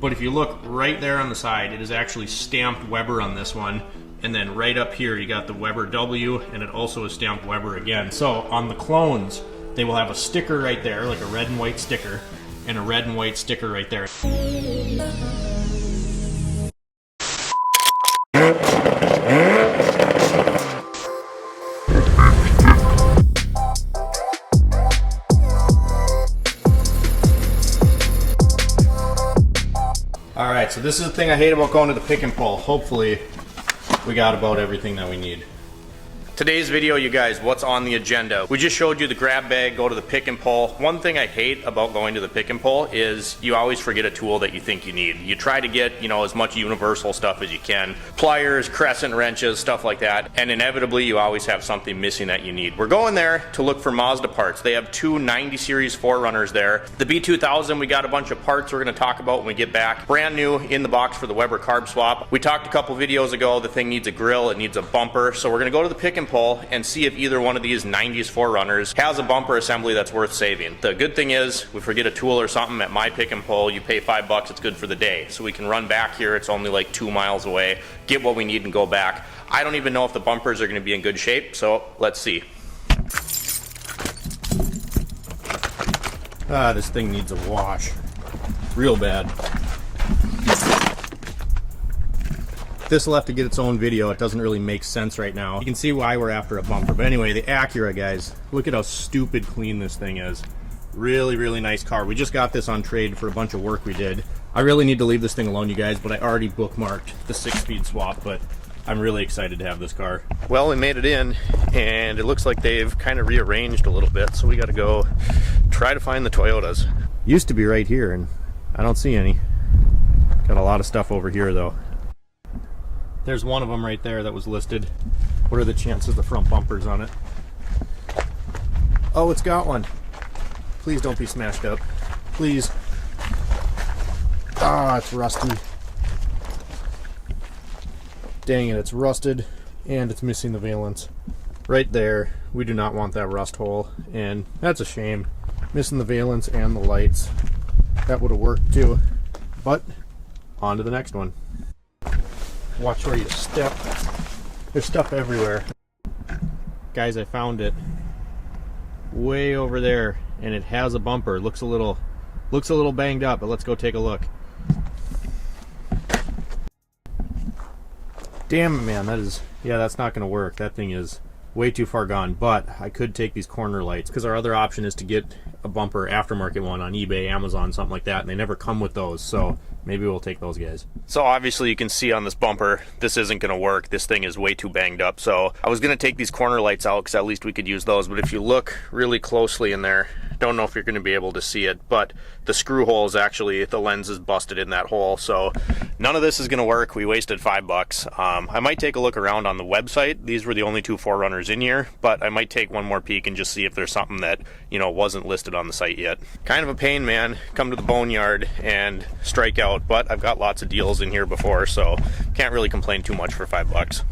But if you look right there on the side, it is actually stamped Weber on this one. And then right up here, you got the Weber W, and it also is stamped Weber again. So on the clones, they will have a sticker right there, like a red and white sticker, and a red and white sticker right there. Alright, so this is the thing I hate about going to the pick and pull. Hopefully, we got about everything that we need. Today's video, you guys, what's on the agenda? We just showed you the grab bag, go to the pick and pull. One thing I hate about going to the pick and pull is you always forget a tool that you think you need. You try to get, you know, as much universal stuff as you can. Pliers, crescent wrenches, stuff like that. And inevitably, you always have something missing that you need. We're going there to look for Mazda parts. They have two 90 series 4Runners there. The B2000, we got a bunch of parts we're gonna talk about when we get back. Brand new in the box for the Weber carb swap. We talked a couple videos ago, the thing needs a grill, it needs a bumper. So we're gonna go to the pick and pull and see if either one of these 90s 4Runners has a bumper assembly that's worth saving. The good thing is, we forget a tool or something at my pick and pull, you pay $5, it's good for the day. So we can run back here, it's only like 2 miles away, get what we need and go back. I don't even know if the bumpers are gonna be in good shape, so let's see. This thing needs a wash. Real bad. This will have to get its own video. It doesn't really make sense right now. You can see why we're after a bumper. But anyway, the Acura, guys, look at how stupid clean this thing is. Really, really nice car. We just got this on trade for a bunch of work we did. I really need to leave this thing alone, you guys, but I already bookmarked the 6-speed swap, but I'm really excited to have this car. Well, we made it in, and it looks like they've kind of rearranged a little bit, so we got to go try to find the Toyotas. Used to be right here, and I don't see any. Got a lot of stuff over here, though. There's one of them right there that was listed. What are the chances the front bumper's on it? Oh, it's got one. Please don't be smashed up. Please. Ah, it's rusty. Dang it, it's rusted and it's missing the valence. Right there, we do not want that rust hole, and that's a shame. Missing the valence and the lights. That would have worked too. But, on to the next one. Watch where you step. There's stuff everywhere. Guys, I found it. Way over there, and it has a bumper. Looks a little banged up, but let's go take a look. Damn it, man, that's not gonna work. That thing is way too far gone, but I could take these corner lights, because our other option is to get a bumper aftermarket one on eBay, Amazon, something like that, and they never come with those, so maybe we'll take those guys. So obviously you can see on this bumper, this isn't gonna work. This thing is way too banged up, so I was gonna take these corner lights out, because at least we could use those, but if you look really closely in there, don't know if you're going to be able to see it, but the screw hole is actually, the lens is busted in that hole, so none of this is going to work. We wasted $5. I might take a look around on the website. These were the only two 4Runners in here, but I might take one more peek and just see if there's something that, you know, wasn't listed on the site yet. Kind of a pain, man. Come to the boneyard and strike out, but I've got lots of deals in here before, so can't really complain too much for $5.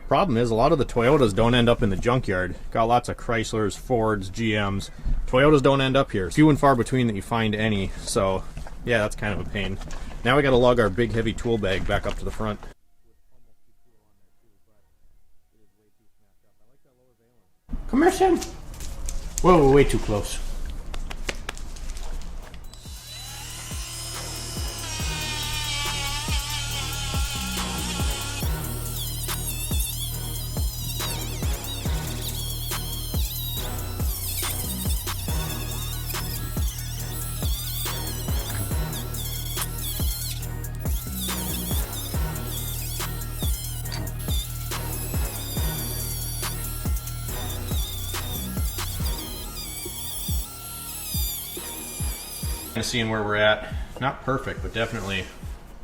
Problem is, a lot of the Toyotas don't end up in the junkyard. Got lots of Chryslers, Fords, GMs. Toyotas don't end up here. Few and far between that you find any, so yeah, that's kind of a pain. Now we gotta lug our big heavy tool bag back up to the front. Come here, Sam. Whoa, we're way too close. Seeing where we're at. Not perfect, but definitely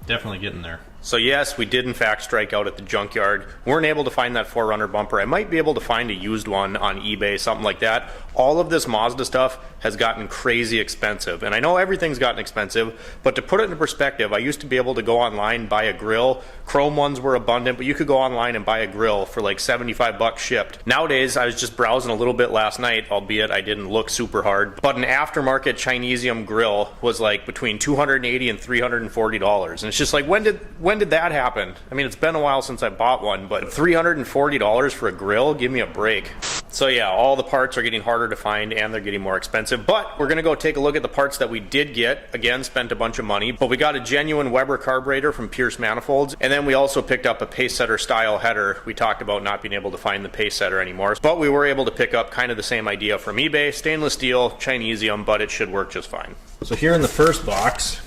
getting there. So yes, we did in fact strike out at the junkyard. Weren't able to find that 4Runner bumper. I might be able to find a used one on eBay, something like that. All of this Mazda stuff has gotten crazy expensive. And I know everything's gotten expensive, but to put it in perspective, I used to be able to go online, buy a grill. Chrome ones were abundant, but you could go online and buy a grill for like 75 bucks shipped. Nowadays, I was just browsing a little bit last night, albeit I didn't look super hard, but an aftermarket Chinesium grill was like between $280 and $340. And it's just like, when did that happen? I mean, it's been a while since I bought one, but $340 for a grill? Give me a break. So yeah, all the parts are getting harder to find and they're getting more expensive, but we're gonna go take a look at the parts that we did get. Again, spent a bunch of money, but we got a genuine Weber carburetor from Pierce Manifolds, and then we also picked up a pace setter style header. We talked about not being able to find the pace setter anymore, but we were able to pick up kind of the same idea from eBay, stainless steel, Chinesium, but it should work just fine. So here in the first box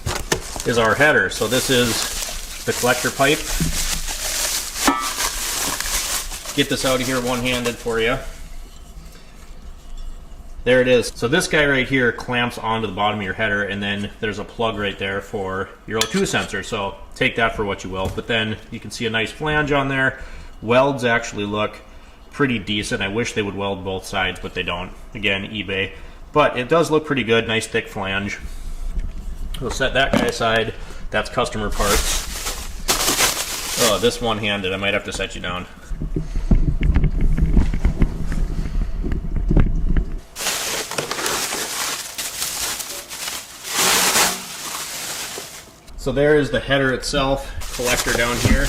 is our header. So this is the collector pipe. Get this out of here one-handed for you. There it is. So this guy right here clamps onto the bottom of your header, and then there's a plug right there for your O2 sensor. So take that for what you will. But then you can see a nice flange on there. Welds actually look pretty decent. I wish they would weld both sides, but they don't. Again, eBay. But it does look pretty good. Nice thick flange. We'll set that guy aside. That's customer parts. Oh, this one-handed. I might have to set you down. So there is the header itself, collector down here.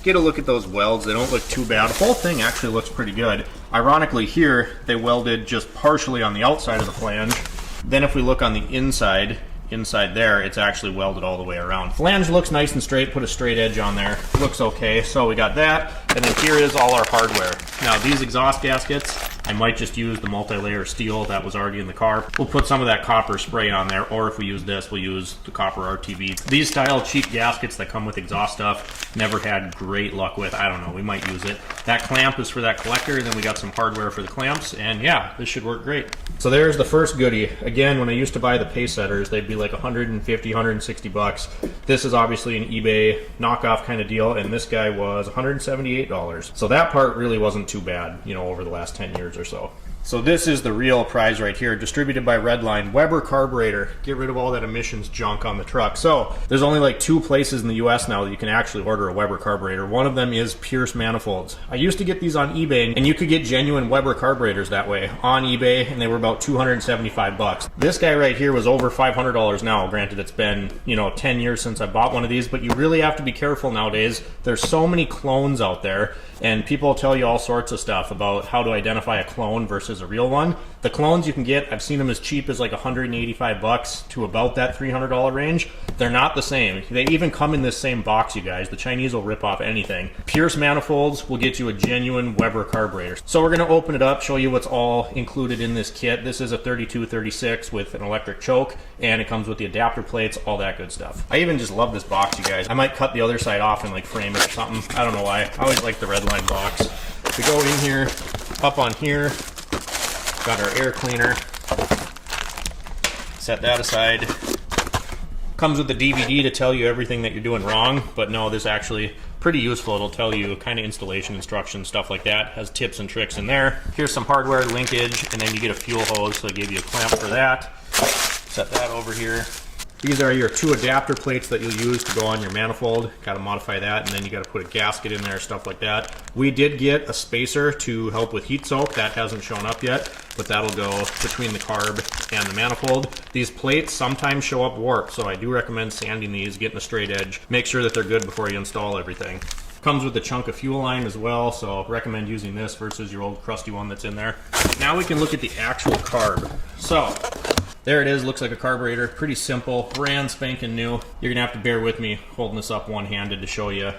Get a look at those welds, they don't look too bad. The whole thing actually looks pretty good. Ironically here, they welded just partially on the outside of the flange. Then if we look on the inside there, it's actually welded all the way around. Flange looks nice and straight, put a straight edge on there. Looks okay, so we got that. And then here is all our hardware. Now these exhaust gaskets, I might just use the multi-layer steel that was already in the car. We'll put some of that copper spray on there, or if we use this, we'll use the copper RTV. These style cheap gaskets that come with exhaust stuff, never had great luck with. I don't know, we might use it. That clamp is for that collector, and then we got some hardware for the clamps, and yeah, this should work great. So there's the first goodie. Again, when I used to buy the pace setters, they'd be like 150, 160 bucks. This is obviously an eBay knockoff kind of deal, and this guy was $178. So that part really wasn't too bad, you know, over the last 10 years or so. So this is the real prize right here, distributed by Redline, Weber carburetor. Get rid of all that emissions junk on the truck. So there's only like 2 places in the US now that you can actually order a Weber carburetor. One of them is Pierce Manifolds. I used to get these on eBay, and you could get genuine Weber carburetors that way on eBay, and they were about 275 bucks. This guy right here was over $500 now. Granted, it's been, you know, 10 years since I bought one of these, but you really have to be careful nowadays. There's so many clones out there, and people tell you all sorts of stuff about how to identify a clone versus a real one. The clones you can get, I've seen them as cheap as like 185 bucks to about that $300 range. They're not the same. They even come in this same box, you guys. The Chinese will rip off anything. Pierce Manifolds will get you a genuine Weber carburetor. So we're going to open it up, show you what's all included in this kit. This is a 3236 with an electric choke, and it comes with the adapter plates, all that good stuff. I even just love this box, you guys. I might cut the other side off and like frame it or something. I don't know why. I always like the Redline box. We go in here, up on here, got our air cleaner. Set that aside. Comes with the DVD to tell you everything that you're doing wrong, but no, this actually pretty useful. It'll tell you kind of installation instructions, stuff like that. Has tips and tricks in there. Here's some hardware linkage, and then you get a fuel hose, so they give you a clamp for that. Set that over here. These are your 2 adapter plates that you'll use to go on your manifold. Got to modify that, and then you got to put a gasket in there, stuff like that. We did get a spacer to help with heat soak. That hasn't shown up yet, but that'll go between the carb and the manifold. These plates sometimes show up warped, so I do recommend sanding these, getting a straight edge. Make sure that they're good before you install everything. Comes with a chunk of fuel line as well, so recommend using this versus your old crusty one that's in there. Now we can look at the actual carb. So there it is, looks like a carburetor, pretty simple, brand spanking new. You're gonna have to bear with me holding this up one-handed to show you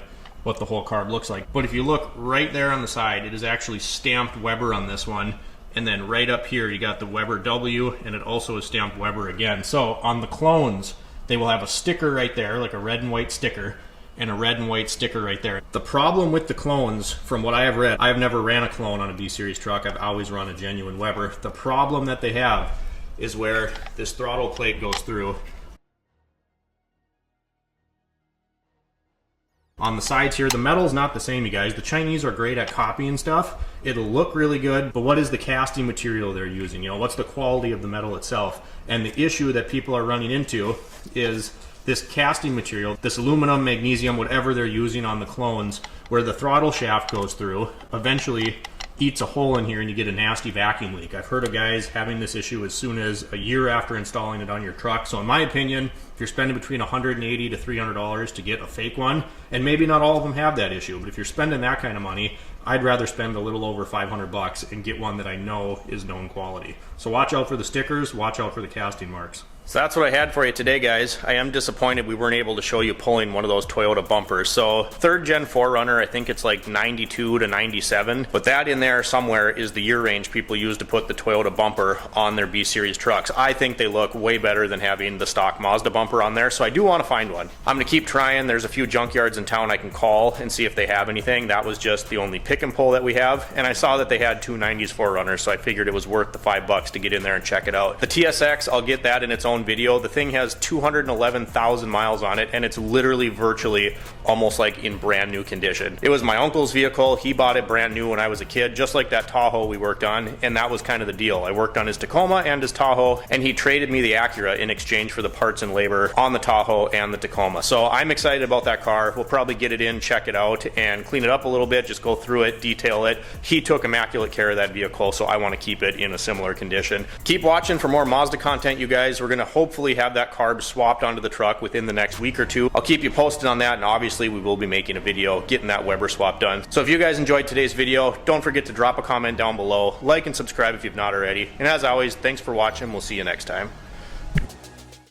what the whole carb looks like. But if you look right there on the side, it is actually stamped Weber on this one. And then right up here, you got the Weber W, and it also is stamped Weber again. So on the clones, they will have a sticker right there, like a red and white sticker, and a red and white sticker right there. The problem with the clones, from what I have read, I have never ran a clone on a B-Series truck. I've always run a genuine Weber. The problem that they have is where this throttle plate goes through. On the sides here, the metal's not the same, you guys. The Chinese are great at copying stuff. It'll look really good, but what is the casting material they're using? You know, what's the quality of the metal itself? And the issue that people are running into is this casting material, this aluminum, magnesium, whatever they're using on the clones, where the throttle shaft goes through, eventually eats a hole in here and you get a nasty vacuum leak. I've heard of guys having this issue as soon as a year after installing it on your truck. So in my opinion, if you're spending between $180 to $300 to get a fake one, and maybe not all of them have that issue, but if you're spending that kind of money, I'd rather spend a little over $500 and get one that I know is known quality. So watch out for the stickers, watch out for the casting marks. So that's what I had for you today, guys. I am disappointed we weren't able to show you pulling one of those Toyota bumpers. So 3rd gen 4Runner, I think it's like 92 to 97, but that in there somewhere is the year range people use to put the Toyota bumper on their B-Series trucks. I think they look way better than having the stock Mazda bumper on there, so I do want to find one. I'm going to keep trying. There's a few junkyards in town I can call and see if they have anything. That was just the only pick and pull that we have, and I saw that they had 2 90s 4Runners, so I figured it was worth the $5 to get in there and check it out. The TSX, I'll get that in its own video. The thing has 211,000 miles on it, and it's literally virtually almost like in brand new condition. It was my uncle's vehicle. He bought it brand new when I was a kid, just like that Tahoe we worked on, and that was kind of the deal. I worked on his Tacoma and his Tahoe, and he traded me the Acura in exchange for the parts and labor on the Tahoe and the Tacoma. So I'm excited about that car. We'll probably get it in, check it out, and clean it up a little bit, just go through it, detail it. He took immaculate care of that vehicle, so I want to keep it in a similar condition. Keep watching for more Mazda content, you guys. We're going to hopefully have that carb swapped onto the truck within the next week or two. I'll keep you posted on that, and obviously we will be making a video getting that Weber swap done. So if you guys enjoyed today's video, don't forget to drop a comment down below, like and subscribe if you've not already, and as always, thanks for watching. We'll see you next time.